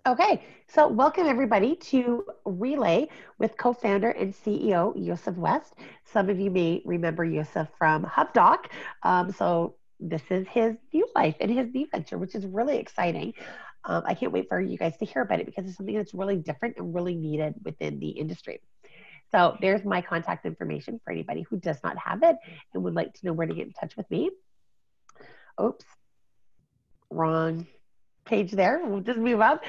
Okay, so welcome everybody to Relay with co-founder and CEO Yoseph West. Some of you may remember Yoseph from HubDoc. So this is his new life and his new venture, which is really exciting. I can't wait for you guys to hear about it because it's something that's really different and really needed within the industry. So there's my contact information for anybody who does not have it and would like to know where to get in touch with me. Oops, wrong page there. We'll just move up.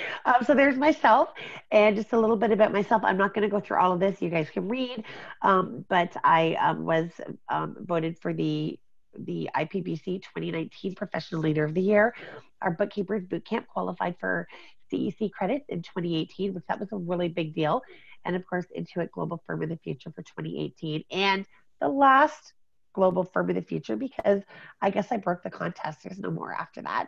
So there's myself and just a little bit about myself. I'm not going to go through all of this. You guys can read. But I was voted for the IPBC 2019 Professional Leader of the Year. Our Bookkeepers Bootcamp qualified for CEC credit in 2018, which that was a really big deal. And of course, Intuit Global Firm of the Future for 2018. And the last Global Firm of the Future, because I guess I broke the contest. There's no more after that.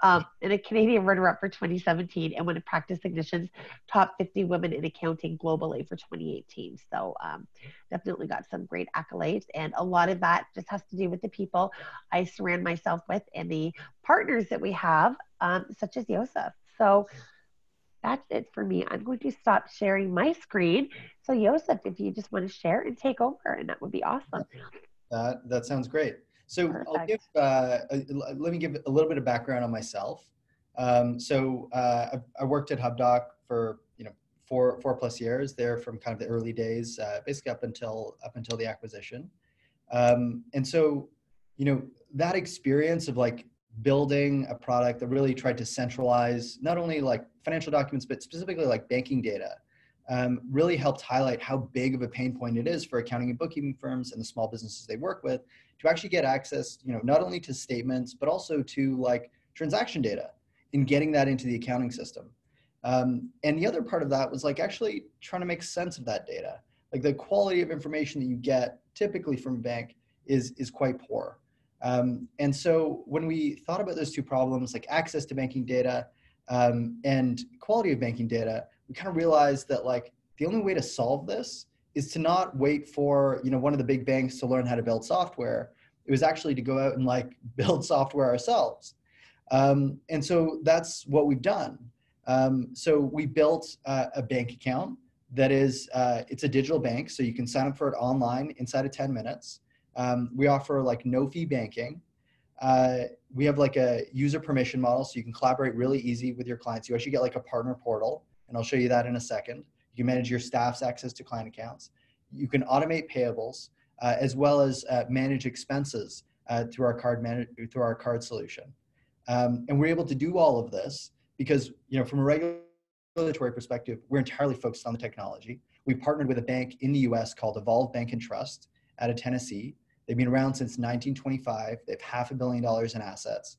And a Canadian runner-up for 2017, and one of Practice Ignition's top 50 women in accounting globally for 2018. So definitely got some great accolades, and a lot of that just has to do with the people I surround myself with and the partners that we have, such as Yoseph. So that's it for me. I'm going to stop sharing my screen. So Yoseph, if you just want to share and take over, and that would be awesome. That sounds great. So Perfect. let me give a little bit of background on myself. I worked at HubDoc for four plus years there, from kind of the early days, basically up until the acquisition. And so, that experience of like building a product that really tried to centralize not only like financial documents, but specifically like banking data, really helped highlight how big of a pain point it is for accounting and bookkeeping firms and the small businesses they work with to actually get access, not only to statements, but also to like transaction data and getting that into the accounting system. And the other part of that was like actually trying to make sense of that data. Like the quality of information that you get typically from a bank is quite poor. And so when we thought about those two problems, like access to banking data and quality of banking data, we kind of realized that like the only way to solve this is to not wait for one of the big banks to learn how to build software. It was actually to go out and like build software ourselves. And so that's what we've done. So we built a bank account that is it's a digital bank, so you can sign up for it online inside of 10 minutes. We offer like no fee banking. We have like a user permission model, so you can collaborate really easy with your clients. You actually get like a partner portal, and I'll show you that in a second. You can manage your staff's access to client accounts. You can automate payables, as well as manage expenses through our card solution. And we're able to do all of this because, from a regulatory perspective, we're entirely focused on the technology. We partnered with a bank in the US called Evolve Bank and Trust out of Tennessee. They've been around since 1925. They have $500 million in assets.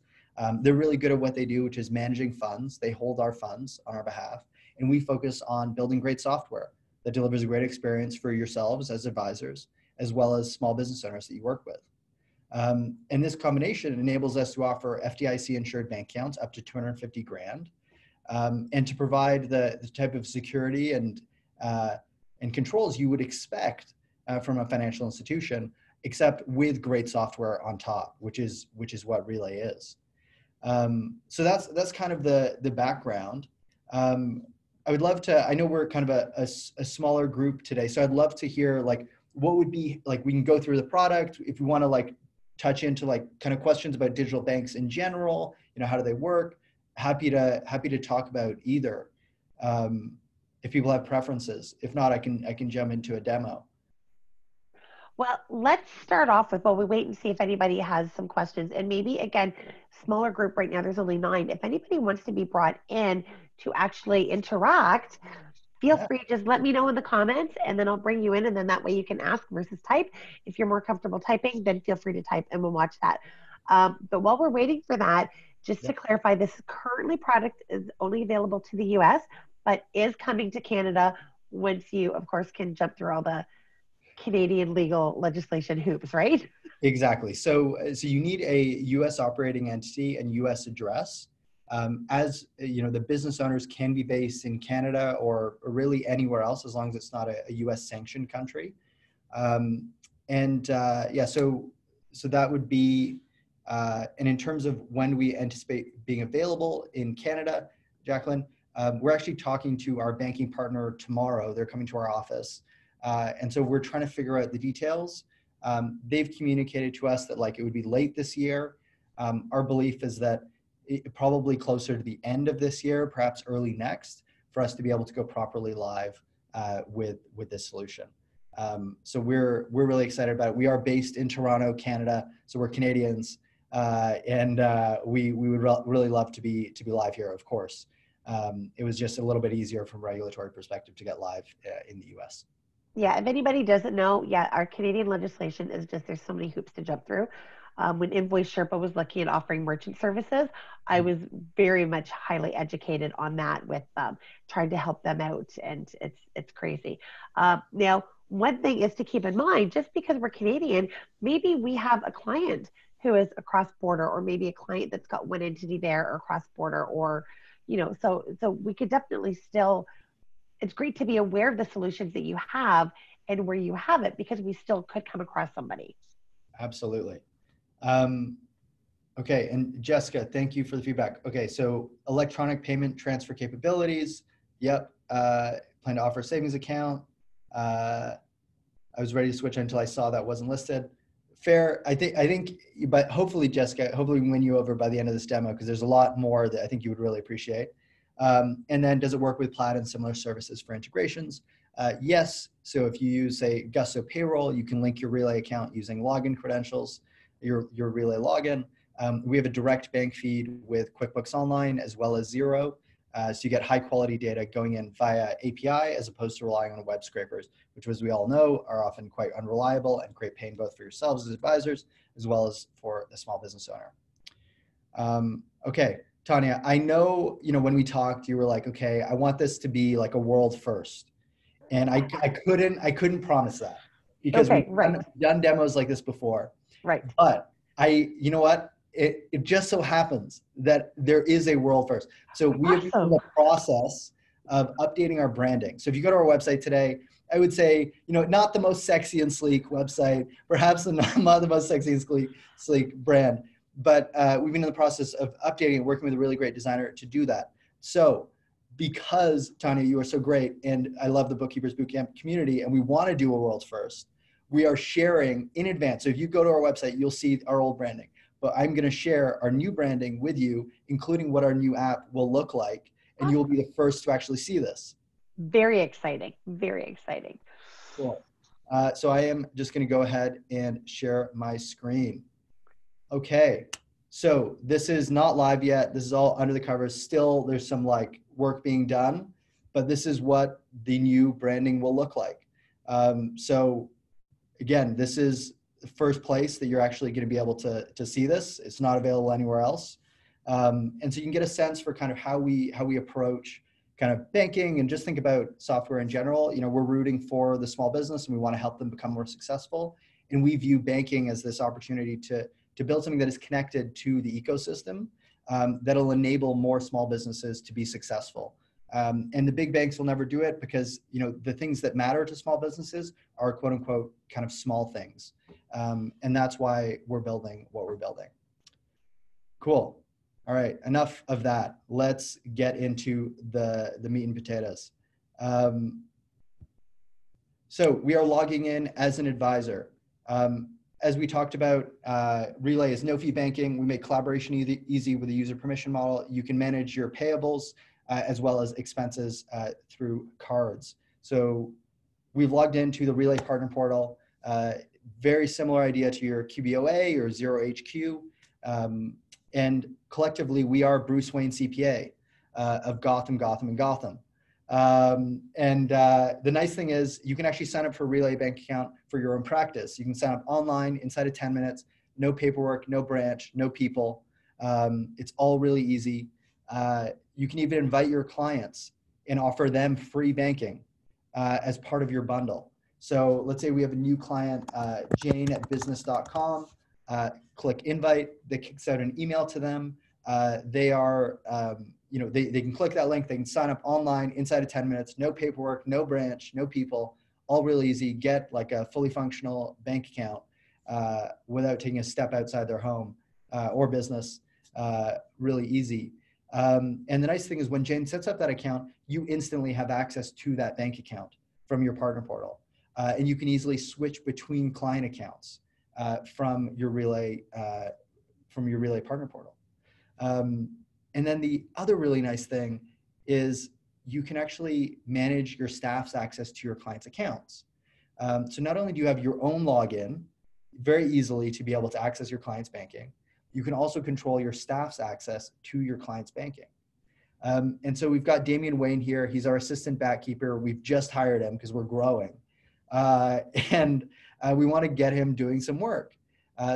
They're really good at what they do, which is managing funds. They hold our funds on our behalf. And we focus on building great software that delivers a great experience for yourselves as advisors, as well as small business owners that you work with. And this combination enables us to offer FDIC insured bank accounts up to 250 grand, and to provide the type of security and controls you would expect from a financial institution, except with great software on top, which is what Relay is. So that's kind of the background. I would love to, I know we're kind of a smaller group today, so I'd love to hear like what would be, like we can go through the product if we want to like touch into like kind of questions about digital banks in general, how do they work? Happy to talk about either, if people have preferences. If not, I can jump into a demo. Well, let's start off with, while we wait and see if anybody has some questions, and maybe again, smaller group right now, there's only 9. If anybody wants to be brought in to actually interact, feel Yeah. free, just let me know in the comments and then I'll bring you in, and then that way you can ask versus type. If you're more comfortable typing, then feel free to type and we'll watch that. But while we're waiting for that, just to clarify, this currently product is only available to the US, but is coming to Canada once you, of course, can jump through all the Canadian legal legislation hoops, right? Exactly. So you need a U.S. operating entity and U.S. address. As the business owners can be based in Canada or really anywhere else, as long as it's not a U.S. sanctioned country. So that would be. And in terms of when we anticipate being available in Canada, Jacqueline, We're actually talking to our banking partner tomorrow. They're coming to our office. And so we're trying to figure out the details. They've communicated to us that like it would be late this year. Our belief is that probably closer to the end of this year, perhaps early next, for us to be able to go properly live with this solution. So we're really excited about it. We are based in Toronto, Canada, so we're Canadians, and we would really love to be live here, of course. It was just a little bit easier from a regulatory perspective to get live in the US. Yeah, if anybody doesn't know, yeah, our Canadian legislation is just there's so many hoops to jump through. When Invoice Sherpa was looking at offering merchant services, I was very much highly educated on that with trying to help them out, and it's crazy. Now, one thing is to keep in mind, just because we're Canadian, maybe we have a client who is across border, or maybe a client that's got one entity there or cross border, or so we could definitely still. It's great to be aware of the solutions that you have and where you have it, because we still could come across somebody. Absolutely. Okay, and Jessica, thank you for the feedback. Okay, so electronic payment transfer capabilities. Yep. Plan to offer a savings account. I was ready to switch until I saw that wasn't listed. Fair. I think, but hopefully, Jessica, hopefully we win you over by the end of this demo, because there's a lot more that I think you would really appreciate. And then, does it work with Plaid and similar services for integrations? Yes. So if you use, say, Gusto Payroll, you can link your Relay account using login credentials, your Relay login. We have a direct bank feed with QuickBooks Online as well as Xero. So you get high quality data going in via API as opposed to relying on web scrapers, which, as we all know, are often quite unreliable and create pain both for yourselves as advisors as well as for the small business owner. Okay. Tanya, I know, when we talked, you were like, okay, I want this to be like a world first. And I couldn't promise that, because Okay, we've right, done demos like this before. right. But you know what? It just so happens that there is a world first. So we have been in Awesome. the process of updating our branding. So if you go to our website today, I would say, not the most sexy and sleek website, perhaps not the most sexy and sleek brand, but we've been in the process of updating and working with a really great designer to do that. So because, Tanya, you are so great, and I love the Bookkeepers Bootcamp community, and we want to do a world first, we are sharing in advance. So if you go to our website, you'll see our old branding. But I'm going to share our new branding with you, including what our new app will look like, and you'll be the first to actually see this. Very exciting. Very exciting. Cool. So I am just going to go ahead and share my screen. Okay, so this is not live yet. This is all under the covers. Still, there's some work being done, but this is what the new branding will look like. So again, this is the first place that you're actually going to be able to see this. It's not available anywhere else. And so you can get a sense for kind of how we approach kind of banking, and just think about software in general. We're rooting for the small business, and we want to help them become more successful. And we view banking as this opportunity to build something that is connected to the ecosystem, that'll enable more small businesses to be successful. And the big banks will never do it, because the things that matter to small businesses are quote unquote kind of small things. And that's why we're building what we're building. Cool. All right, enough of that. Let's get into the meat and potatoes. So we are logging in as an advisor. As we talked about, Relay is no-fee banking. We make collaboration easy with a user permission model. You can manage your payables as well as expenses through cards. So we've logged into the Relay Partner Portal. Very similar idea to your QBOA or Xero HQ. And collectively, we are Bruce Wayne CPA of Gotham, and Gotham. The nice thing is you can actually sign up for a Relay bank account for your own practice. You can sign up online inside of 10 minutes, no paperwork, no branch, no people. It's all really easy. You can even invite your clients and offer them free banking as part of your bundle. So let's say we have a new client, Jane at business.com. Click invite, that kicks out an email to them. They are, they can click that link, they can sign up online inside of 10 minutes, no paperwork, no branch, no people, all really easy, get like a fully functional bank account without taking a step outside their home or business, really easy. And the nice thing is when Jane sets up that account, you instantly have access to that bank account from your partner portal. And you can easily switch between client accounts from your Relay partner portal. And then the other really nice thing is you can actually manage your staff's access to your client's accounts. So not only do you have your own login very easily to be able to access your client's banking, you can also control your staff's access to your client's banking. And so we've got Damian Wayne here. He's our assistant backkeeper. We've just hired him because we're growing. And we want to get him doing some work.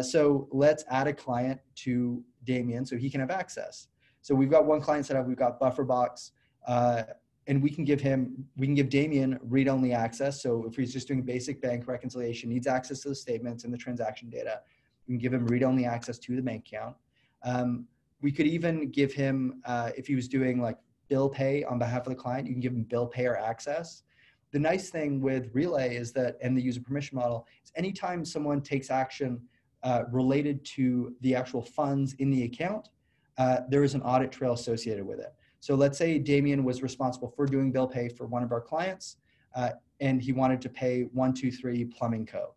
So let's add a client to Damian so he can have access. So we've got one client set up. We've got BufferBox. And we can give Damian read-only access. So if he's just doing basic bank reconciliation, needs access to the statements and the transaction data, we can give him read-only access to the bank account. We could even give him, if he was doing like bill pay on behalf of the client, you can give him bill payer access. The nice thing with Relay is that, and the user permission model, is anytime someone takes action related to the actual funds in the account, there is an audit trail associated with it. So let's say Damian was responsible for doing bill pay for one of our clients, and he wanted to pay 123 Plumbing Co.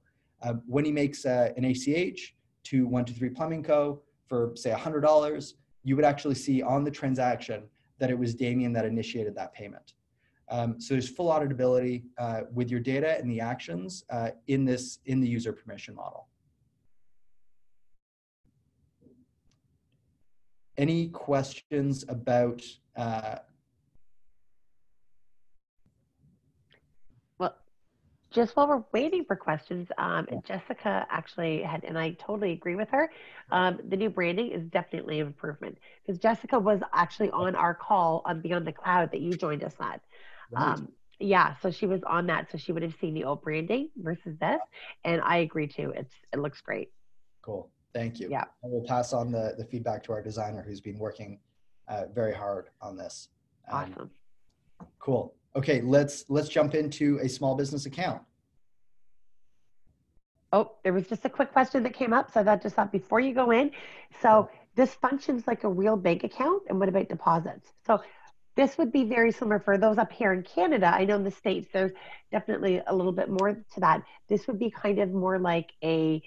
When he makes an ACH to 123 Plumbing Co. for say $100, you would actually see on the transaction that it was Damian that initiated that payment. So there's full auditability with your data and the actions in the user permission model. Any questions about? Well, just while we're waiting for questions, Jessica actually had, and I totally agree with her, the new branding is definitely an improvement because Jessica was actually on our call on Beyond the Cloud that you joined us at. Right. Yeah, so she was on that, so she would have seen the old branding versus this, and I agree too. It looks great. Cool. Thank you. Yeah. I will pass on the feedback to our designer who's been working very hard on this. Awesome. Cool. Okay, let's jump into a small business account. Oh, there was just a quick question that came up, so I just thought before you go in. So this functions like a real bank account, and what about deposits? So this would be very similar for those up here in Canada. I know in the States there's definitely a little bit more to that. This would be kind of more like a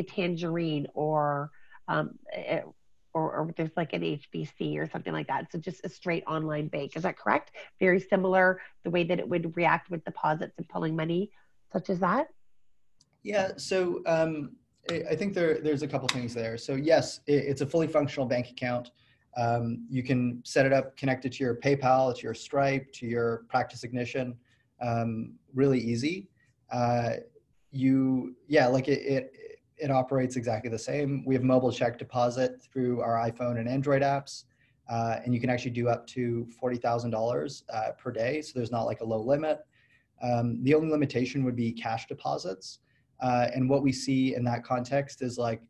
Tangerine or there's like an HBC or something like that. So just a straight online bank. Is that correct? Very similar the way that it would react with deposits and pulling money, such as that? Yeah, so I think there's a couple things there. So yes, it's a fully functional bank account. You can set it up, connect it to your PayPal, to your Stripe, to your Practice Ignition, really easy. It operates exactly the same. We have mobile check deposit through our iPhone and Android apps, and you can actually do up to $40,000 per day. So there's not like a low limit. The only limitation would be cash deposits. And what we see in that context is like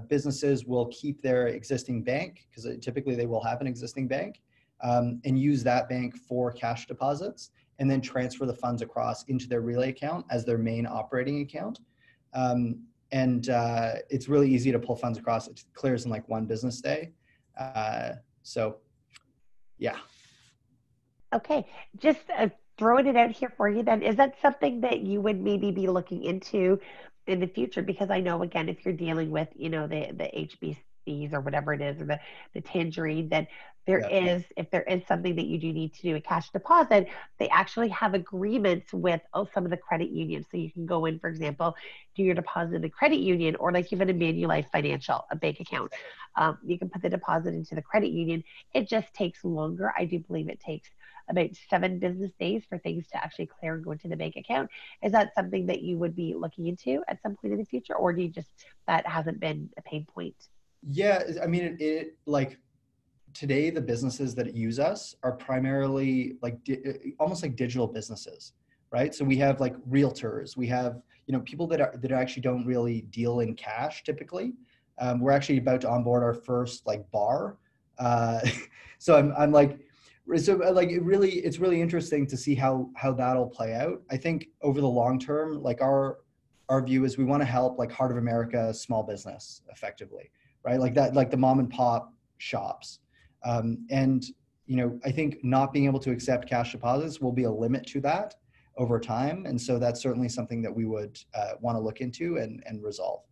businesses will keep their existing bank, because typically they will have an existing bank, and use that bank for cash deposits, and then transfer the funds across into their Relay account as their main operating account. And it's really easy to pull funds across. It clears in like one business day. So, yeah. Okay, just throwing it out here for you then. Is that something that you would maybe be looking into in the future? Because I know, again, if you're dealing with, the HBCs or whatever it is, or the Tangerine, then if there is something that you do need to do a cash deposit, they actually have agreements with some of the credit unions. So you can go in, for example, do your deposit in the credit union, or like even a Manulife Financial, a bank account. You can put the deposit into the credit union. It just takes longer. I do believe it takes about 7 business days for things to actually clear and go into the bank account. Is that something that you would be looking into at some point in the future, or do you that hasn't been a pain point? Yeah, I mean, like today, the businesses that use us are primarily like almost like digital businesses, right? So we have like realtors, we have people that actually don't really deal in cash typically. We're actually about to onboard our first like bar, so I'm like. So like it's really interesting to see how that'll play out. I think over the long term, like our view is we want to help like heart of America small business effectively, right? Like that, like the mom and pop shops. And I think not being able to accept cash deposits will be a limit to that over time. And so that's certainly something that we would want to look into and resolve.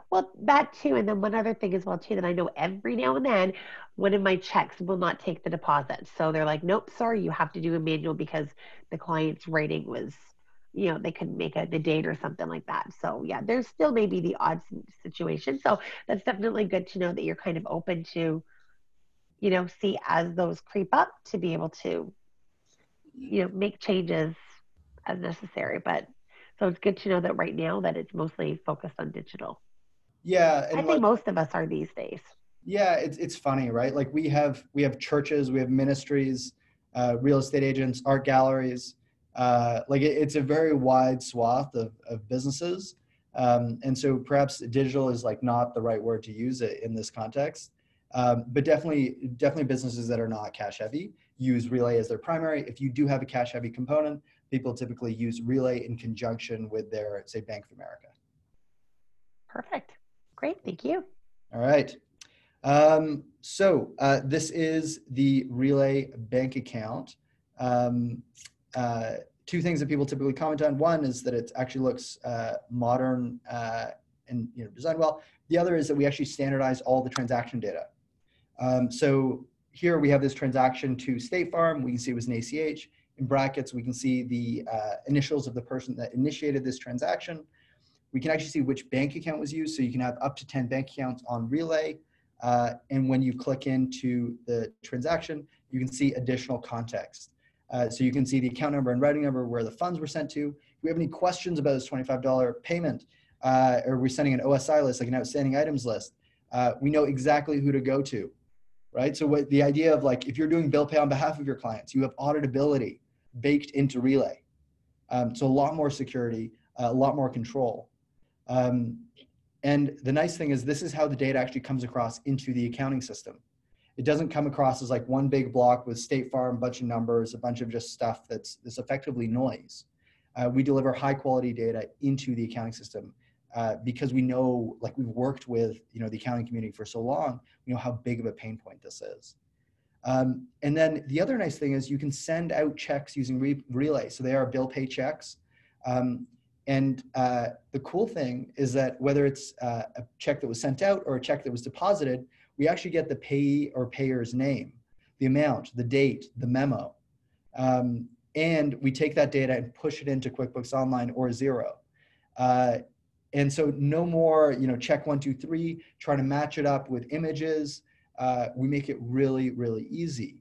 Well, that too. And then one other thing as well too that I know every now and then one of my checks will not take the deposit. So they're like, nope, sorry, you have to do a manual because the client's rating was, they couldn't make the date or something like that. So yeah, there's still maybe the odd situation. So that's definitely good to know that you're kind of open to, see as those creep up to be able to, make changes as necessary. But so it's good to know that right now that it's mostly focused on digital. Yeah, I and think most of us are these days. yeah, it's funny, right? Like we have churches, we have ministries, real estate agents, art galleries. It's a very wide swath of businesses, and so perhaps digital is like not the right word to use it in this context. But definitely businesses that are not cash heavy use Relay as their primary. If you do have a cash heavy component, people typically use Relay in conjunction with their, say, Bank of America. Perfect. Great. Thank you. All right. This is the Relay bank account. Two things that people typically comment on. One is that it actually looks modern and designed well. The other is that we actually standardize all the transaction data. So here we have this transaction to State Farm. We can see it was an ACH. In brackets, we can see the initials of the person that initiated this transaction. We can actually see which bank account was used. So you can have up to 10 bank accounts on Relay. And when you click into the transaction, you can see additional context. So you can see the account number and routing number, where the funds were sent to. If we have any questions about this $25 payment, or we're sending an OSI list, like an outstanding items list, we know exactly who to go to, right? So what the idea of, like, if you're doing bill pay on behalf of your clients, you have auditability baked into Relay. So a lot more security, a lot more control. And the nice thing is this is how the data actually comes across into the accounting system. It doesn't come across as like one big block with State Farm, a bunch of numbers, a bunch of just stuff that's effectively noise. We deliver high quality data into the accounting system because we know, like, we've worked with the accounting community for so long, we know how big of a pain point this is. And then the other nice thing is you can send out checks using Relay. So they are bill pay checks. And the cool thing is that whether it's a check that was sent out or a check that was deposited, we actually get the payee or payer's name, the amount, the date, the memo. And we take that data and push it into QuickBooks Online or Xero. And so no more, check 1, 2, 3, trying to match it up with images. We make it really, really easy.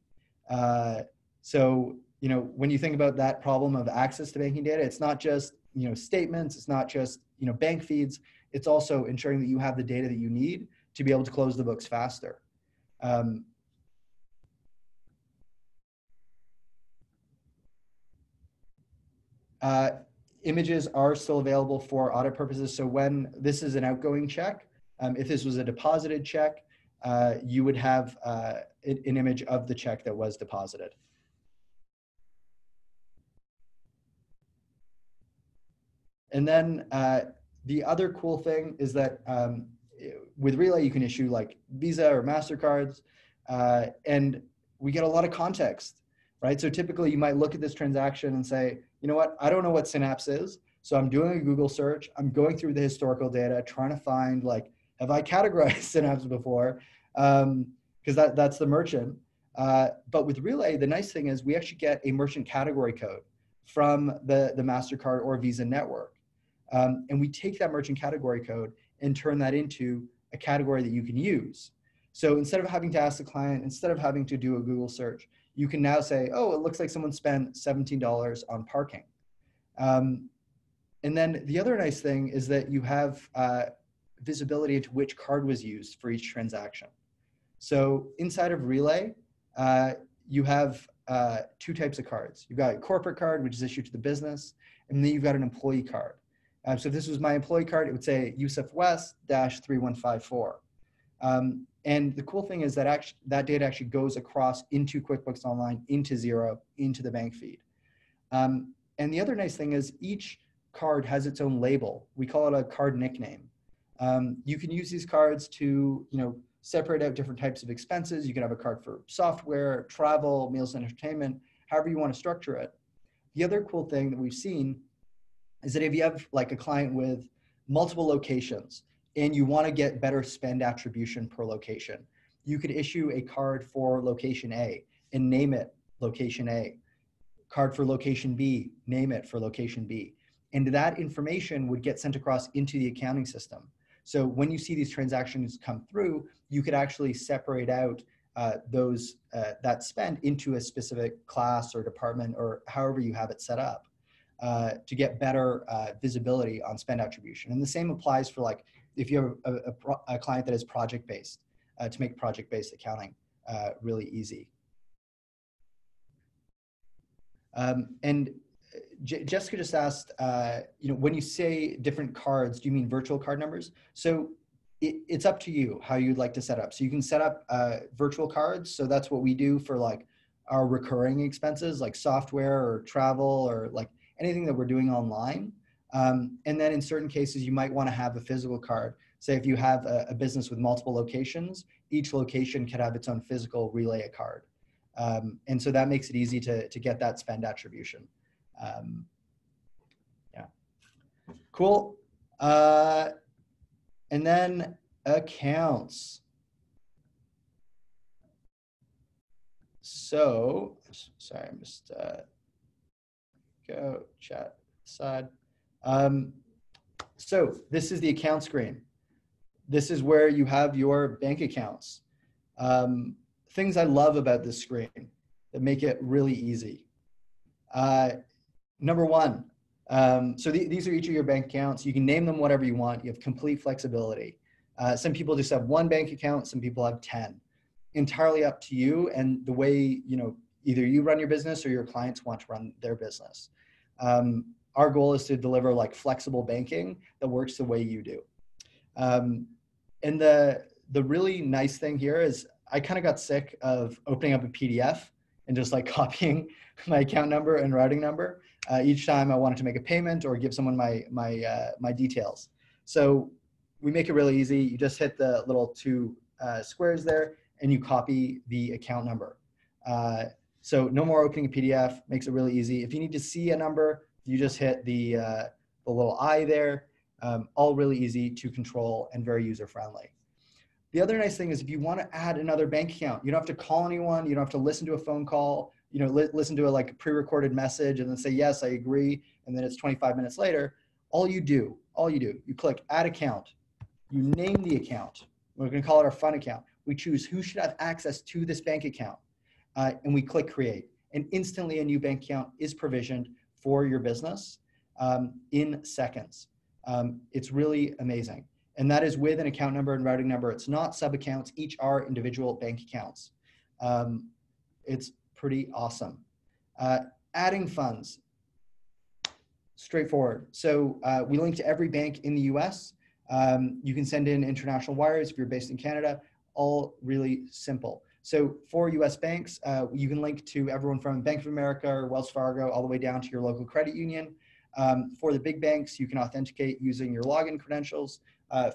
So when you think about that problem of access to banking data, it's not just statements, it's not just bank feeds, it's also ensuring that you have the data that you need to be able to close the books faster. Images are still available for audit purposes. So when this is an outgoing check, if this was a deposited check, you would have an image of the check that was deposited. And then the other cool thing is that with Relay, you can issue like Visa or MasterCards, and we get a lot of context, right? So typically you might look at this transaction and say, you know what, I don't know what Synapse is. So I'm doing a Google search. I'm going through the historical data, trying to find, like, have I categorized Synapse before? Because that's the merchant. But with Relay, the nice thing is we actually get a merchant category code from the MasterCard or Visa network. And we take that merchant category code and turn that into a category that you can use. So instead of having to ask the client, instead of having to do a Google search, you can now say, oh, it looks like someone spent $17 on parking. And then the other nice thing is that you have visibility into which card was used for each transaction. So inside of Relay, you have two types of cards. You've got a corporate card, which is issued to the business, and then you've got an employee card. So if this was my employee card, it would say Yoseph West -3154. And the cool thing is that that data actually goes across into QuickBooks Online, into Xero, into the bank feed. And the other nice thing is each card has its own label. We call it a card nickname. You can use these cards to, separate out different types of expenses. You can have a card for software, travel, meals and entertainment, however you want to structure it. The other cool thing that we've seen is that if you have like a client with multiple locations and you want to get better spend attribution per location, you could issue a card for location A and name it location A. Card for location B, name it for location B. And that information would get sent across into the accounting system. So when you see these transactions come through, you could actually separate out that spend into a specific class or department or however you have it set up to get better visibility on spend attribution. And the same applies for like if you have a client that is project-based, to make project-based accounting really easy. And Jessica just asked, when you say different cards, do you mean virtual card numbers? So it's up to you how you'd like to set up. So you can set up virtual cards. So that's what we do for like our recurring expenses, like software or travel or like anything that we're doing online. And then in certain cases, you might want to have a physical card. Say if you have a business with multiple locations, each location could have its own physical relay card. And so that makes it easy to get that spend attribution. Yeah, cool. And then accounts. So, sorry, I'm just go chat side. So this is the account screen. This is where you have your bank accounts. Things I love about this screen that make it really easy. Number one, so these are each of your bank accounts. You can name them whatever you want. You have complete flexibility. Some people just have one bank account. Some people have 10. Entirely up to you and the way, either you run your business or your clients want to run their business. Our goal is to deliver like flexible banking that works the way you do. And the really nice thing here is I kind of got sick of opening up a PDF and just like copying my account number and routing number each time I wanted to make a payment or give someone my details. So we make it really easy. You just hit the little two squares there and you copy the account number. So no more opening a PDF, makes it really easy. If you need to see a number, you just hit the little I there. All really easy to control and very user-friendly. The other nice thing is if you want to add another bank account, you don't have to call anyone, you don't have to listen to a phone call, listen to a pre-recorded message and then say, yes, I agree. And then it's 25 minutes later. All you do, you click add account, you name the account. We're going to call it our fun account. We choose who should have access to this bank account and we click create. And instantly a new bank account is provisioned for your business in seconds. It's really amazing. And that is with an account number and routing number. It's not sub-accounts. Each are individual bank accounts. It's pretty awesome. Adding funds, straightforward. So we link to every bank in the US. You can send in international wires if you're based in Canada, all really simple. So for US banks, you can link to everyone from Bank of America or Wells Fargo all the way down to your local credit union. For the big banks, you can authenticate using your login credentials.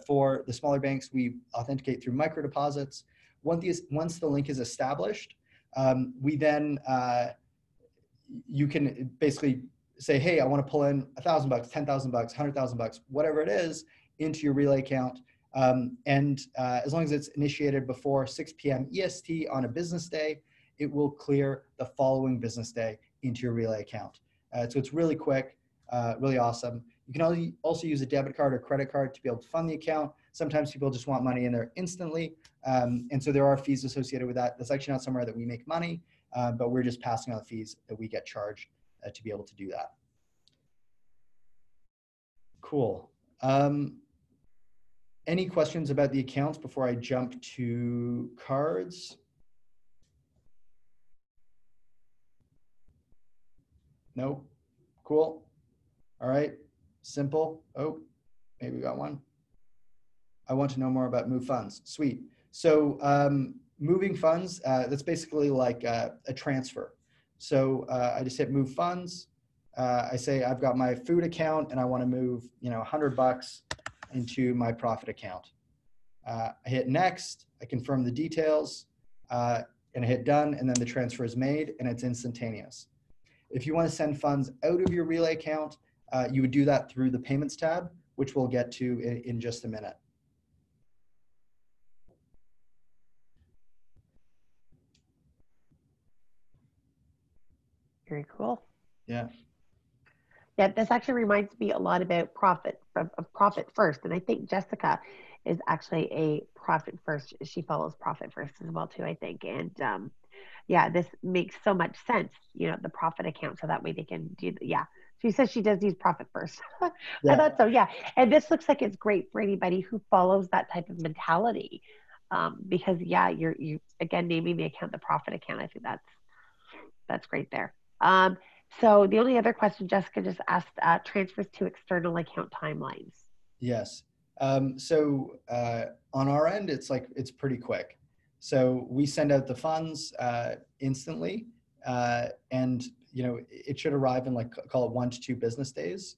For the smaller banks, we authenticate through micro deposits. Once the link is established, we then, you can basically say, hey, I want to pull in $1,000, $10,000, $100,000, whatever it is, into your Relay account. As long as it's initiated before 6 p.m. EST on a business day, it will clear the following business day into your Relay account. So it's really quick, really awesome. You can also use a debit card or credit card to be able to fund the account. Sometimes people just want money in there instantly. And so there are fees associated with that. That's actually not somewhere that we make money, but we're just passing on the fees that we get charged to be able to do that. Cool. Any questions about the accounts before I jump to cards? No? Cool. All right. Simple. Oh, maybe we got one. I want to know more about move funds. Sweet. So moving funds, that's basically like a transfer. So I just hit move funds. I say I've got my food account and I want to move, $100 into my profit account. I hit next, I confirm the details, and I hit done, and then the transfer is made and it's instantaneous. If you want to send funds out of your Relay account, you would do that through the Payments tab, which we'll get to in just a minute. Very cool. Yeah. Yeah, this actually reminds me a lot about profit first, and I think Jessica is actually a profit first. She follows profit first as well too, I think. And yeah, this makes so much sense. The profit account, so that way they can do. Yeah, she says she does use profit first. I Yeah. thought so. Yeah, and this looks like it's great for anybody who follows that type of mentality, because yeah, you again naming the account the profit account. I think that's great there. So the only other question Jessica just asked, transfers to external account timelines. Yes. On our end, it's pretty quick. So we send out the funds instantly, and it should arrive in call it 1 to 2 business days.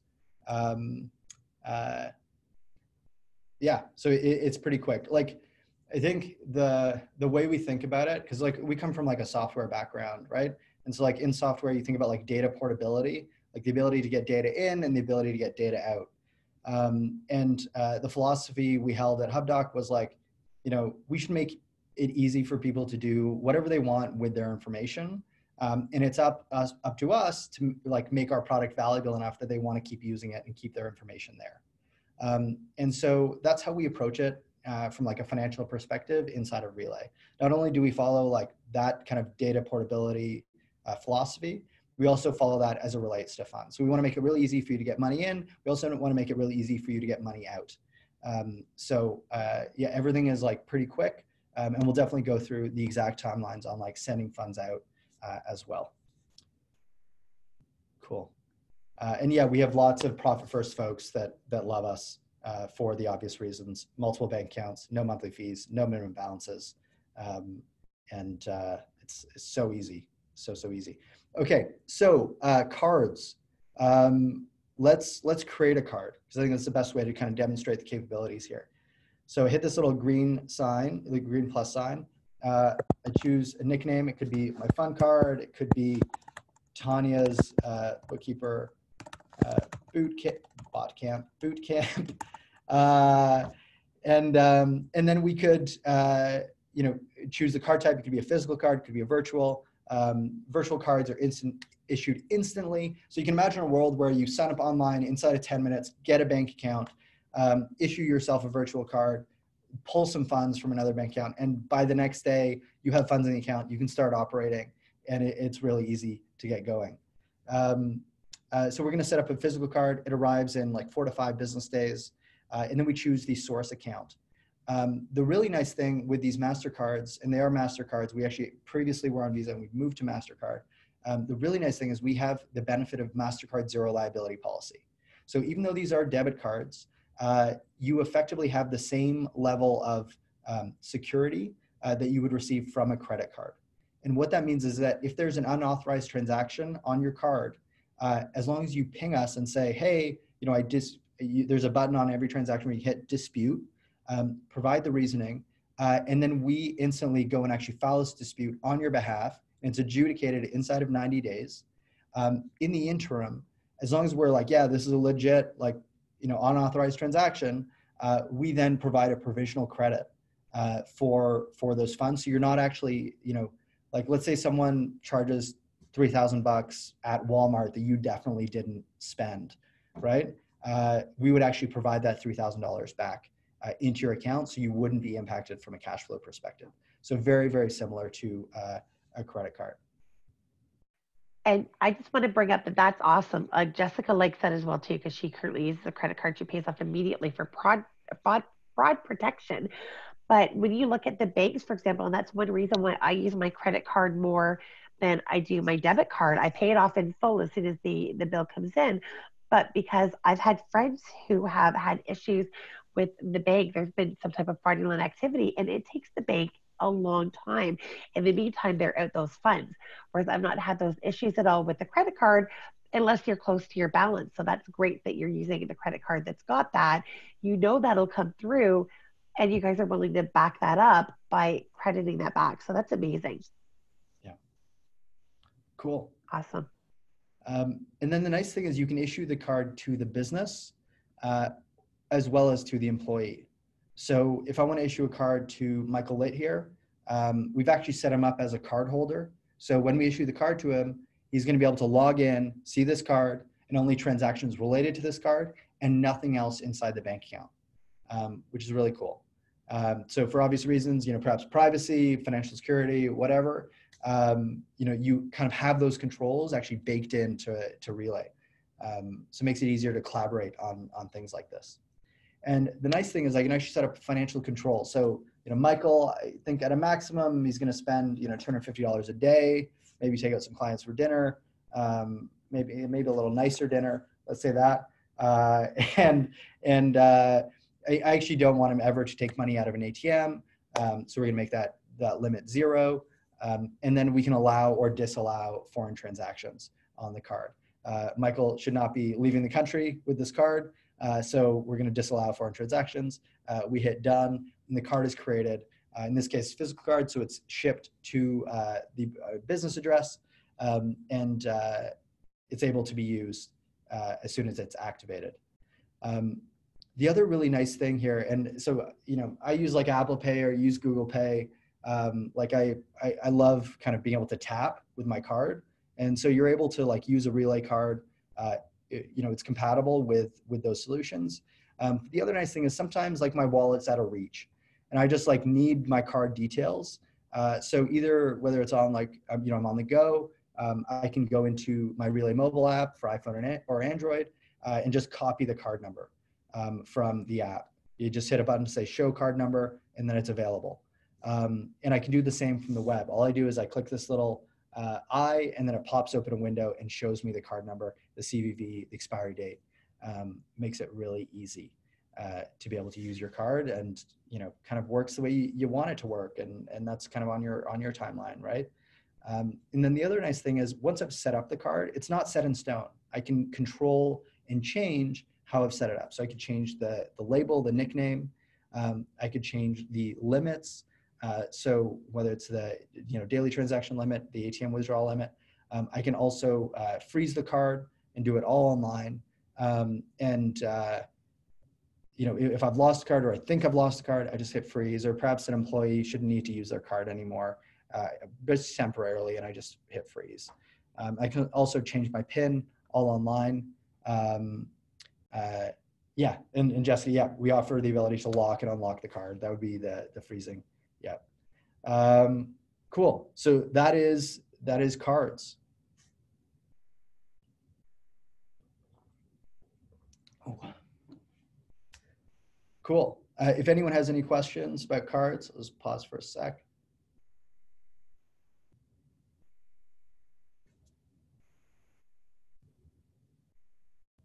Yeah, so it's pretty quick. I think the way we think about it, because we come from a software background, right? And so in software, you think about data portability, the ability to get data in and the ability to get data out. The philosophy we held at HubDoc was we should make it easy for people to do whatever they want with their information. And it's up to us to make our product valuable enough that they want to keep using it and keep their information there. And so that's how we approach it from a financial perspective inside of Relay. Not only do we follow that kind of data portability philosophy, we also follow that as it relates to funds. So we want to make it really easy for you to get money in. We also want to make it really easy for you to get money out. Yeah, everything is pretty quick, and we'll definitely go through the exact timelines on sending funds out as well. Cool. And yeah, we have lots of profit first folks that love us for the obvious reasons: multiple bank accounts, no monthly fees, no minimum balances, and it's so easy, so easy. Okay, so cards. Let's create a card, because I think that's the best way to kind of demonstrate the capabilities here. So hit this little green sign, the green plus sign. I choose a nickname. It could be my fun card. It could be Tanya's bookkeeper boot camp. And then we could choose the card type. It could be a physical card. It could be a virtual. Virtual cards are issued instantly. So you can imagine a world where you sign up online inside of 10 minutes, get a bank account, issue yourself a virtual card, pull some funds from another bank account, and by the next day you have funds in the account. You can start operating, and it's really easy to get going. So we're going to set up a physical card. It arrives in 4 to 5 business days, and then we choose the source account. The really nice thing with these MasterCards, and they are MasterCards, we actually previously were on Visa and we've moved to MasterCard. The really nice thing is we have the benefit of MasterCard zero liability policy. So even though these are debit cards, you effectively have the same level of security that you would receive from a credit card. And what that means is that if there's an unauthorized transaction on your card, as long as you ping us and say, hey, there's a button on every transaction where you hit dispute, provide the reasoning, and then we instantly go and actually file this dispute on your behalf, and it's adjudicated inside of 90 days. In the interim, as long as we're yeah, this is a legit, unauthorized transaction, we then provide a provisional credit for those funds. So you're not actually, let's say someone charges $3,000 at Walmart that you definitely didn't spend, right? We would actually provide that $3,000 back into your account, so you wouldn't be impacted from a cash flow perspective. So very, very similar to a credit card. And I just want to bring up that that's awesome. Jessica likes that as well too, because she currently uses a credit card. She pays off immediately for fraud protection. But when you look at the banks, for example, and that's one reason why I use my credit card more than I do my debit card. I pay it off in full as soon as the bill comes in. But because I've had friends who have had issues with the bank, there's been some type of fraudulent activity, and it takes the bank a long time. In the meantime, they're out those funds. Whereas I've not had those issues at all with the credit card unless you're close to your balance. So that's great that you're using the credit card that's got that. That'll come through. and you guys are willing to back that up by crediting that back. So that's amazing. Yeah. Cool. Awesome. And then the nice thing is you can issue the card to the business as well as to the employee. So if I want to issue a card to Michael Litt here, we've actually set him up as a card holder. So when we issue the card to him, he's going to be able to log in, see this card, and only transactions related to this card and nothing else inside the bank account, which is really cool. So for obvious reasons, perhaps privacy, financial security, whatever, you kind of have those controls actually baked into Relay. So it makes it easier to collaborate on things like this. And the nice thing is I can actually set up financial control. So, Michael, I think at a maximum, he's going to spend, $250 a day, maybe take out some clients for dinner, maybe a little nicer dinner, let's say that. I actually don't want him ever to take money out of an ATM. So we're going to make that limit 0. And then we can allow or disallow foreign transactions on the card. Michael should not be leaving the country with this card. So we're going to disallow foreign transactions. We hit done, and the card is created. In this case, physical card, so it's shipped to the business address, and it's able to be used as soon as it's activated. The other really nice thing here, and so I use like Apple Pay or use Google Pay. I love kind of being able to tap with my card, and so you're able to like use a Relay card. It's compatible with those solutions. The other nice thing is sometimes like my wallet's out of reach and I just like need my card details. So either whether it's on like, I'm on the go, I can go into my Relay mobile app for iPhone or Android and just copy the card number from the app. You just hit a button to say show card number and then it's available. And I can do the same from the web. All I do is I click this little I, and then it pops open a window and shows me the card number, the CVV, the expiry date. Makes it really easy to be able to use your card, and kind of works the way you want it to work, and that's kind of on your timeline, right? And then the other nice thing is once I've set up the card, it's not set in stone. I can control and change how I've set it up. So I could change the label, the nickname. I could change the limits. So whether it's the daily transaction limit, the ATM withdrawal limit, I can also freeze the card and do it all online. If I've lost a card or I think I've lost a card, I just hit freeze. Or perhaps an employee shouldn't need to use their card anymore, just temporarily, and I just hit freeze. I can also change my PIN all online. Yeah, and Jesse, yeah, we offer the ability to lock and unlock the card. That would be the freezing. Yeah. Cool. So that is cards. Oh. Cool. If anyone has any questions about cards, let's pause for a sec.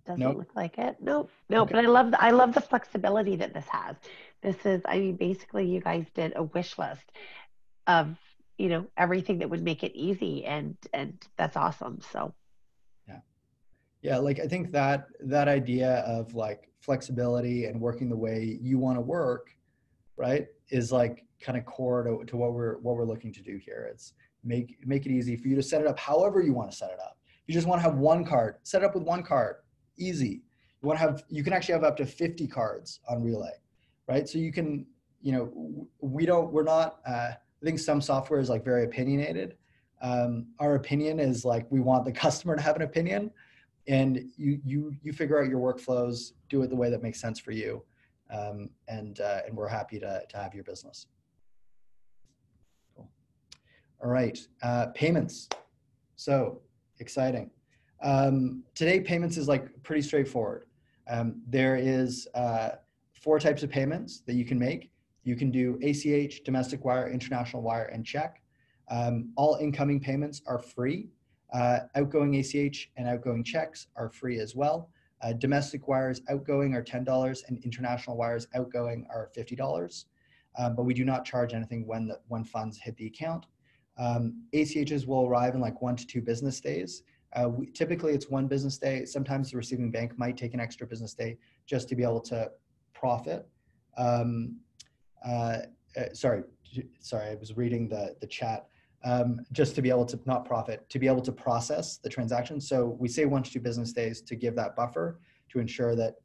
Doesn't look like it. Nope. Okay. But I love the flexibility that this has. This is, basically you guys did a wish list of, everything that would make it easy, and that's awesome. So yeah, like I think that idea of like flexibility and working the way you want to work, right, is like kind of core to what we're looking to do here. It's make it easy for you to set it up however you want to set it up. If you just want to have one card, set it up with one card. Easy. You can actually have up to 50 cards on Relay, right? So you can, we're not, I think some software is like very opinionated. Our opinion is like, we want the customer to have an opinion, and you figure out your workflows, do it the way that makes sense for you. And we're happy to have your business. Cool. All right, payments. So exciting. Today, payments is like pretty straightforward. There is 4 types of payments that you can make. You can do ACH, domestic wire, international wire, and check. All incoming payments are free. Outgoing ACH and outgoing checks are free as well. Domestic wires outgoing are $10, and international wires outgoing are $50. But we do not charge anything when funds hit the account. ACHs will arrive in like 1 to 2 business days. Typically it's 1 business day. Sometimes the receiving bank might take an extra business day just to be able to profit. sorry, I was reading the chat. Just to be able to, not profit, to be able to process the transaction. So we say 1 to 2 business days to give that buffer to ensure that,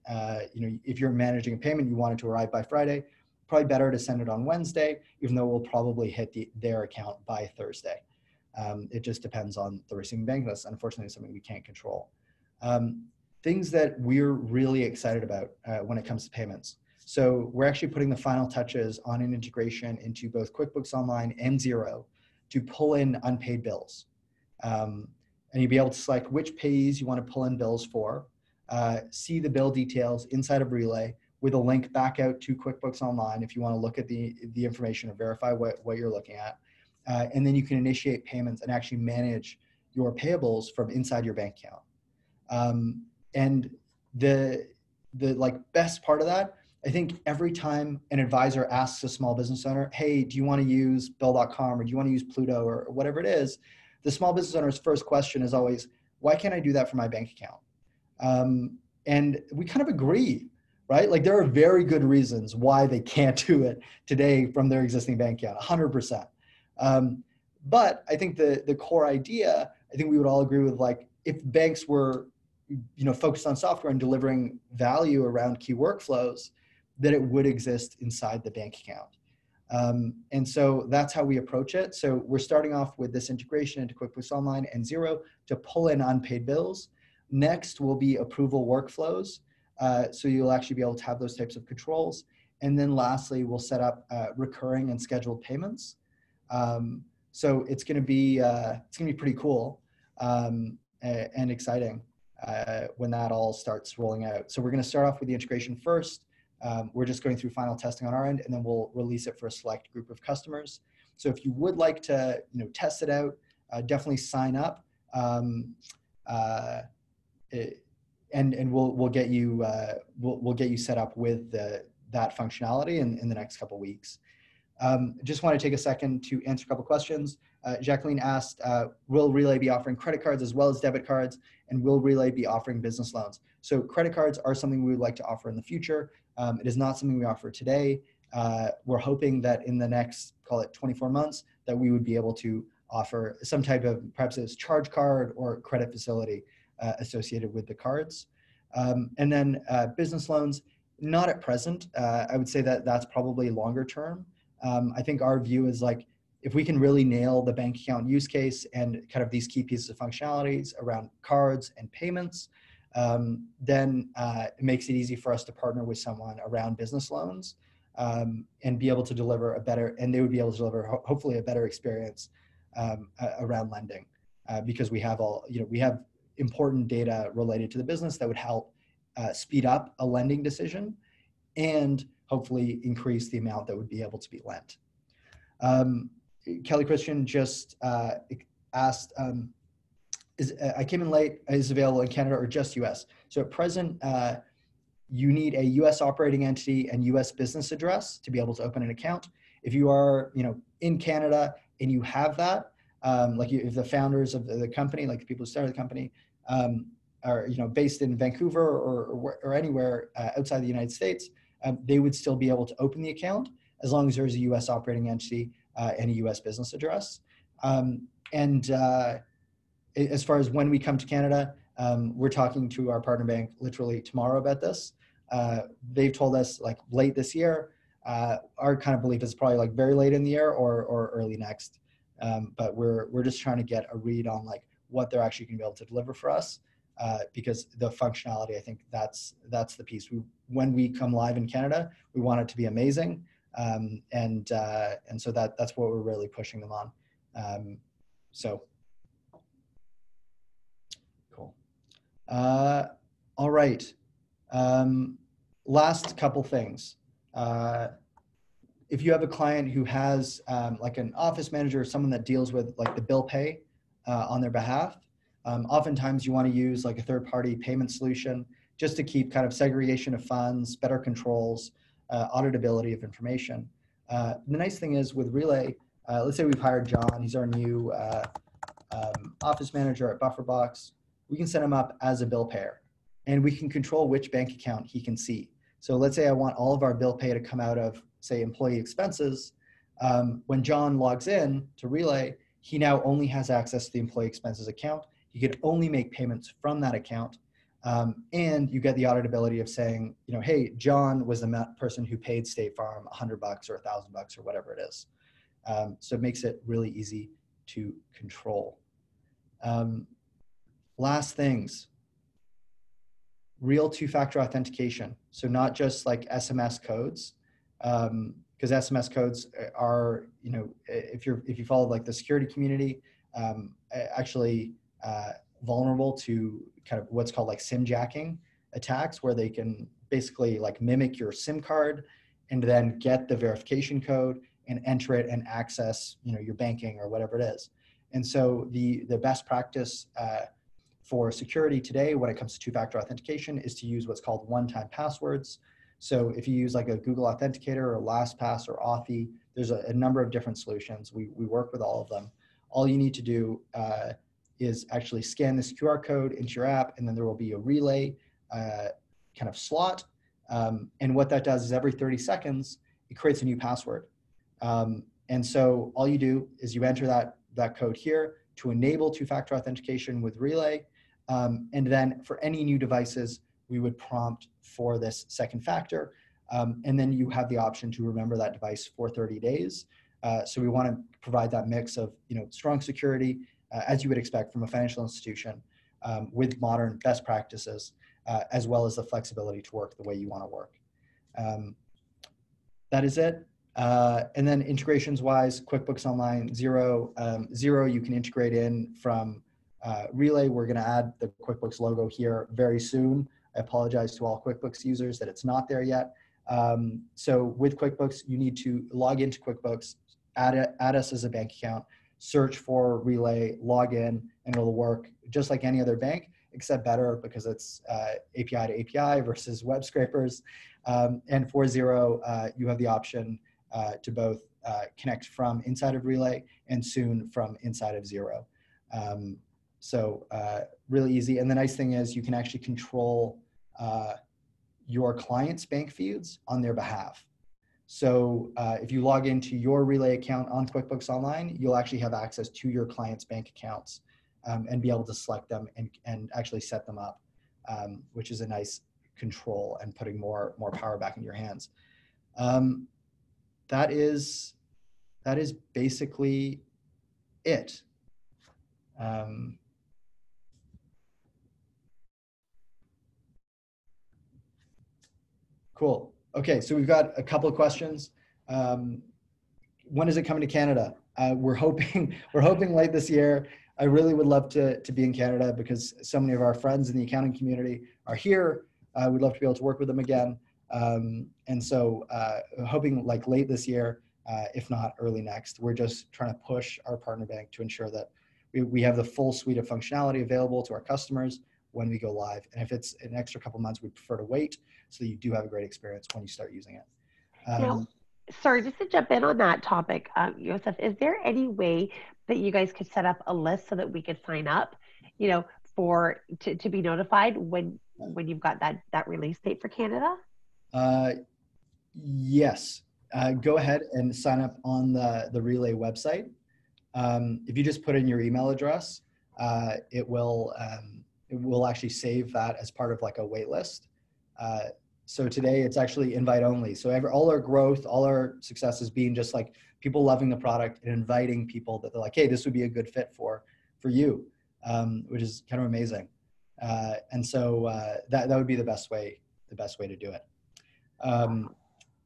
if you're managing a payment, you want it to arrive by Friday, probably better to send it on Wednesday, even though we'll probably hit their account by Thursday. It just depends on the receiving bank. That's unfortunately something we can't control. Things that we're really excited about when it comes to payments. So we're actually putting the final touches on an integration into both QuickBooks Online and Xero to pull in unpaid bills. And you'll be able to select which payees you want to pull in bills for, see the bill details inside of Relay with a link back out to QuickBooks Online if you want to look at the information or verify what you're looking at. And then you can initiate payments and actually manage your payables from inside your bank account. And the best part of that, I think every time an advisor asks a small business owner, hey, do you want to use bill.com or do you want to use Pluto or whatever it is, the small business owner's first question is always, why can't I do that for my bank account? And we kind of agree, right? Like there are very good reasons why they can't do it today from their existing bank account, 100%. But I think the core idea, I think we would all agree with, like, if banks were, focused on software and delivering value around key workflows, that it would exist inside the bank account. And so that's how we approach it. So we're starting off with this integration into QuickBooks Online and Xero to pull in unpaid bills. Next will be approval workflows. So you'll actually be able to have those types of controls. And then lastly, we'll set up recurring and scheduled payments. So it's going to be pretty cool and exciting when that all starts rolling out. So we're going to start off with the integration first. We're just going through final testing on our end, and then we'll release it for a select group of customers. So if you would like to, test it out, definitely sign up, and we'll get you set up with that functionality in the next couple of weeks. Just want to take a second to answer a couple questions. Jacqueline asked, will Relay be offering credit cards as well as debit cards? And will Relay be offering business loans? So credit cards are something we would like to offer in the future. It is not something we offer today. We're hoping that in the next, call it 24 months, that we would be able to offer some type of, perhaps it's charge card or credit facility associated with the cards. And then business loans, not at present. I would say that that's probably longer term. I think our view is, like, if we can really nail the bank account use case and kind of these key pieces of functionalities around cards and payments, then it makes it easy for us to partner with someone around business loans and be able to deliver and they would be able to deliver hopefully a better experience around lending because we have we have important data related to the business that would help speed up a lending decision and hopefully increase the amount that would be able to be lent. Kelly Christian just asked, I came in late, is available in Canada or just US? So at present, you need a US operating entity and US business address to be able to open an account. If you are, in Canada and you have that, if the founders of the company, like the people who started the company, are based in Vancouver or anywhere outside the United States, they would still be able to open the account as long as there's a US operating entity and a US business address. As far as when we come to Canada, we're talking to our partner bank literally tomorrow about this. They've told us like late this year. Our kind of belief is probably like very late in the year or early next. But we're just trying to get a read on like what they're actually going to be able to deliver for us. Because the functionality, I think that's the piece. When we come live in Canada, we want it to be amazing, and so that's what we're really pushing them on. So cool. All right. Last couple things. If you have a client who has like an office manager or someone that deals with like the bill pay on their behalf. Oftentimes you want to use like a third-party payment solution just to keep kind of segregation of funds, better controls, auditability of information. The nice thing is with Relay, let's say we've hired John, he's our new office manager at BufferBox. We can set him up as a bill payer and we can control which bank account he can see. So let's say I want all of our bill pay to come out of say, employee expenses, when John logs in to Relay, he now only has access to the employee expenses account. He could only make payments from that account. And you get the auditability of saying, hey, John was the person who paid State Farm $100 or $1,000 or whatever it is. So it makes it really easy to control. Last things, real two-factor authentication. So not just like SMS codes, because SMS codes are, if you follow like the security community, actually vulnerable to kind of what's called like SIM jacking attacks, where they can basically like mimic your SIM card and then get the verification code and enter it and access, your banking or whatever it is. And so the best practice for security today when it comes to two-factor authentication is to use what's called one-time passwords. So if you use like a Google Authenticator or LastPass or Authy, there's a number of different solutions. We work with all of them. All you need to do is actually scan this QR code into your app, and then there will be a relay kind of slot. And what that does is every 30 seconds, it creates a new password. And so all you do is you enter that code here to enable two-factor authentication with Relay. And then for any new devices, we would prompt for this second factor. And then you have the option to remember that device for 30 days. So we want to provide that mix of strong security, as you would expect from a financial institution, with modern best practices, as well as the flexibility to work the way you want to work. That is it. And then integrations wise, QuickBooks Online, Xero. Xero you can integrate in from Relay. We're going to add the QuickBooks logo here very soon. I apologize to all QuickBooks users that it's not there yet. So with QuickBooks, you need to log into QuickBooks, add us as a bank account, search for Relay, log in, and it'll work just like any other bank, except better because it's API to API versus web scrapers. And for Xero, you have the option to both connect from inside of Relay and soon from inside of Xero. So really easy. And the nice thing is you can actually control your client's bank feeds on their behalf. So if you log into your Relay account on QuickBooks Online, you'll actually have access to your client's bank accounts and be able to select them and actually set them up, which is a nice control and putting more power back in your hands. That is basically it. Cool. Okay, so we've got a couple of questions. When is it coming to Canada? We're hoping late this year. I really would love to be in Canada because so many of our friends in the accounting community are here. We'd love to be able to work with them again. And so hoping like late this year, if not early next. We're just trying to push our partner bank to ensure that we have the full suite of functionality available to our customers when we go live. And if it's an extra couple months, we prefer to wait so that you do have a great experience when you start using it. Now, sorry, just to jump in on that topic, Yoseph, is there any way that you guys could set up a list so that we could sign up, to be notified when you've got that release date for Canada? Yes. Go ahead and sign up on the Relay website. If you just put in your email address, it will actually save that as part of like a wait list. So today it's actually invite only. So all our growth, all our success is being just like people loving the product and inviting people that they're like, hey, this would be a good fit for you, which is kind of amazing. And so that would be the best way to do it.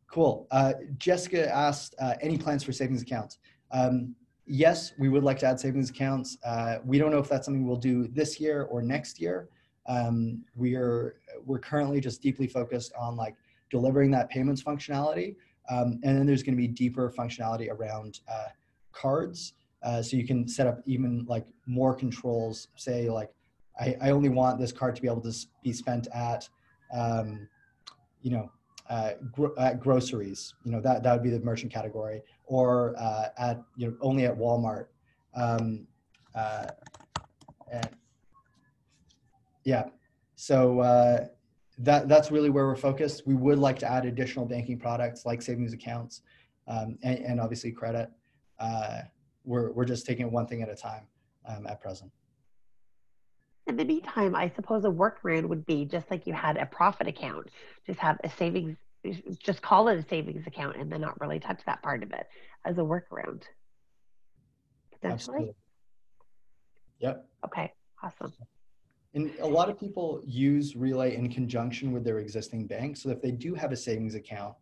Cool. Jessica asked, any plans for savings accounts? Yes, we would like to add savings accounts. We don't know if that's something we'll do this year or next year. We're currently just deeply focused on like delivering that payments functionality. And then there's going to be deeper functionality around cards. So you can set up even like more controls, say like, I only want this card to be able to be spent at, at groceries, that would be the merchant category, or at only at Walmart. And yeah, so that's really where we're focused. We would like to add additional banking products like savings accounts, and obviously credit. We're just taking it one thing at a time at present. In the meantime, I suppose a workaround would be just like you had a profit account, just have a savings, just call it a savings account and then not really touch that part of it as a workaround, potentially. Absolutely. Yep. Okay, awesome. And a lot of people use Relay in conjunction with their existing bank. So if they do have a savings account,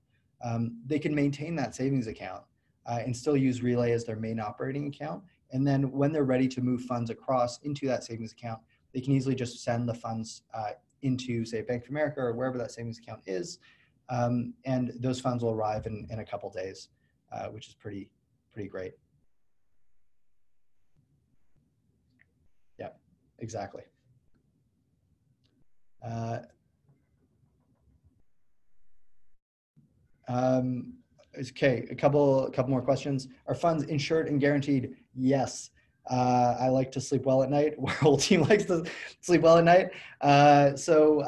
they can maintain that savings account and still use Relay as their main operating account. And then when they're ready to move funds across into that savings account, they can easily just send the funds into, say, Bank of America or wherever that savings account is. And those funds will arrive in a couple days, which is pretty great. Yeah, exactly. Okay, a couple more questions. Are funds insured and guaranteed? Yes. I like to sleep well at night. Our whole team likes to sleep well at night. So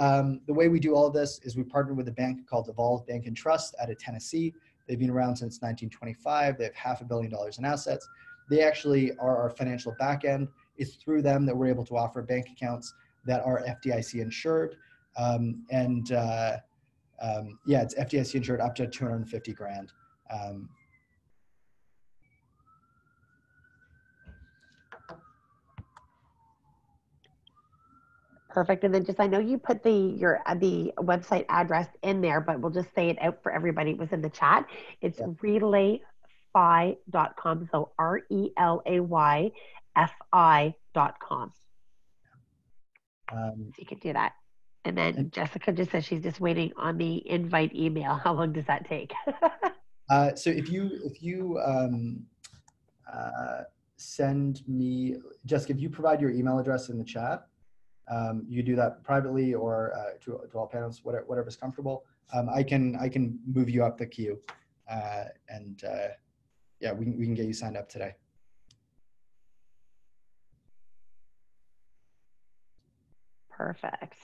the way we do all of this is we partner with a bank called Evolve Bank and Trust out of Tennessee. They've been around since 1925. They have $500 million in assets. They actually are our financial back end. It's through them that we're able to offer bank accounts that are FDIC insured. Yeah, it's FDIC insured up to 250 grand. Perfect. And then just, I know you put the website address in there, but we'll just say it out for everybody. It was in the chat. It's relayfi.com. So RELAYFI.com. So you can do that. And then Jessica just says she's just waiting on the invite email. How long does that take? So if you send me, Jessica, if you provide your email address in the chat, you do that privately or to all panels, whatever's comfortable. I can move you up the queue, and yeah, we can get you signed up today. Perfect.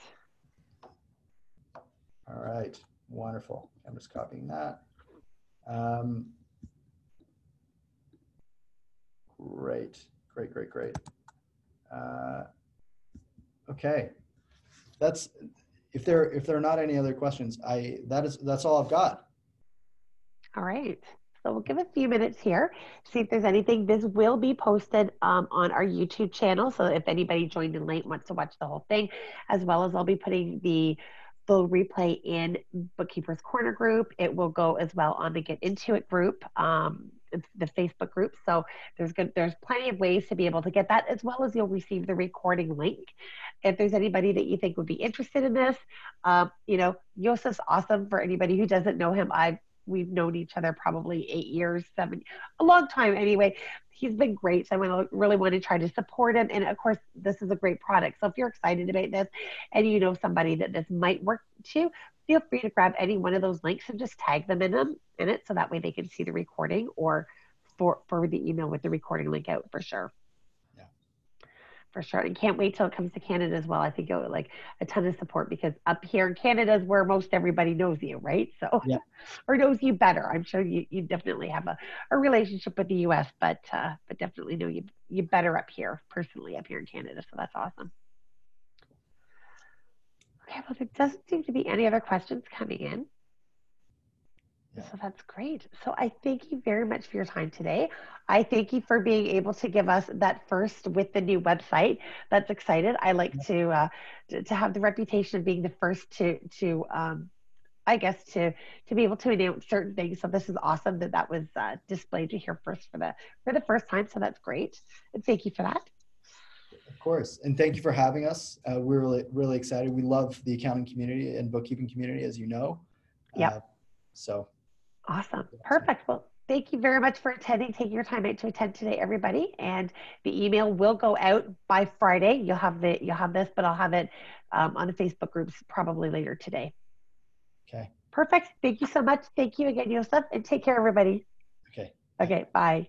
All right, wonderful. I'm just copying that. Great. Okay, that's if there are not any other questions, that's all I've got. All right. So we'll give a few minutes here, see if there's anything. This will be posted on our YouTube channel. So if anybody joined in late wants to watch the whole thing, as well as I'll be putting the full replay in Bookkeeper's Corner group. It will go as well on the Get Into It group, the Facebook group. So there's plenty of ways to be able to get that, as well as you'll receive the recording link. If there's anybody that you think would be interested in this, Yosef's awesome. For anybody who doesn't know him, we've known each other probably 8 years, 7, a long time anyway. He's been great. So I really want to try to support him. And of course, this is a great product. So if you're excited about this and you know somebody that this might work to, feel free to grab any one of those links and just tag them in it. So that way they can see the recording or forward the email with the recording link out for sure. For sure. And can't wait till it comes to Canada as well. I think it'll like a ton of support, because up here in Canada is where most everybody knows you, right? So, yeah. Or knows you better. I'm sure you definitely have a relationship with the US, but definitely know you better up here, personally up here in Canada. So that's awesome. Okay, well, there doesn't seem to be any other questions coming in. Yeah. So that's great. So I thank you very much for your time today. I thank you for being able to give us that first with the new website. That's excited. I like to have the reputation of being the first to I guess to be able to announce certain things. So this is awesome that was displayed to here first for the first time. So that's great. And thank you for that. Of course. And thank you for having us. We're really excited. We love the accounting community and bookkeeping community, as you know. Yep. So awesome. Perfect. Well, thank you very much for taking your time out to attend today, everybody. And the email will go out by Friday. You'll have this, but I'll have it on the Facebook groups probably later today. Okay. Perfect. Thank you so much. Thank you again, Yosef, and take care, everybody. Okay. Okay. Bye.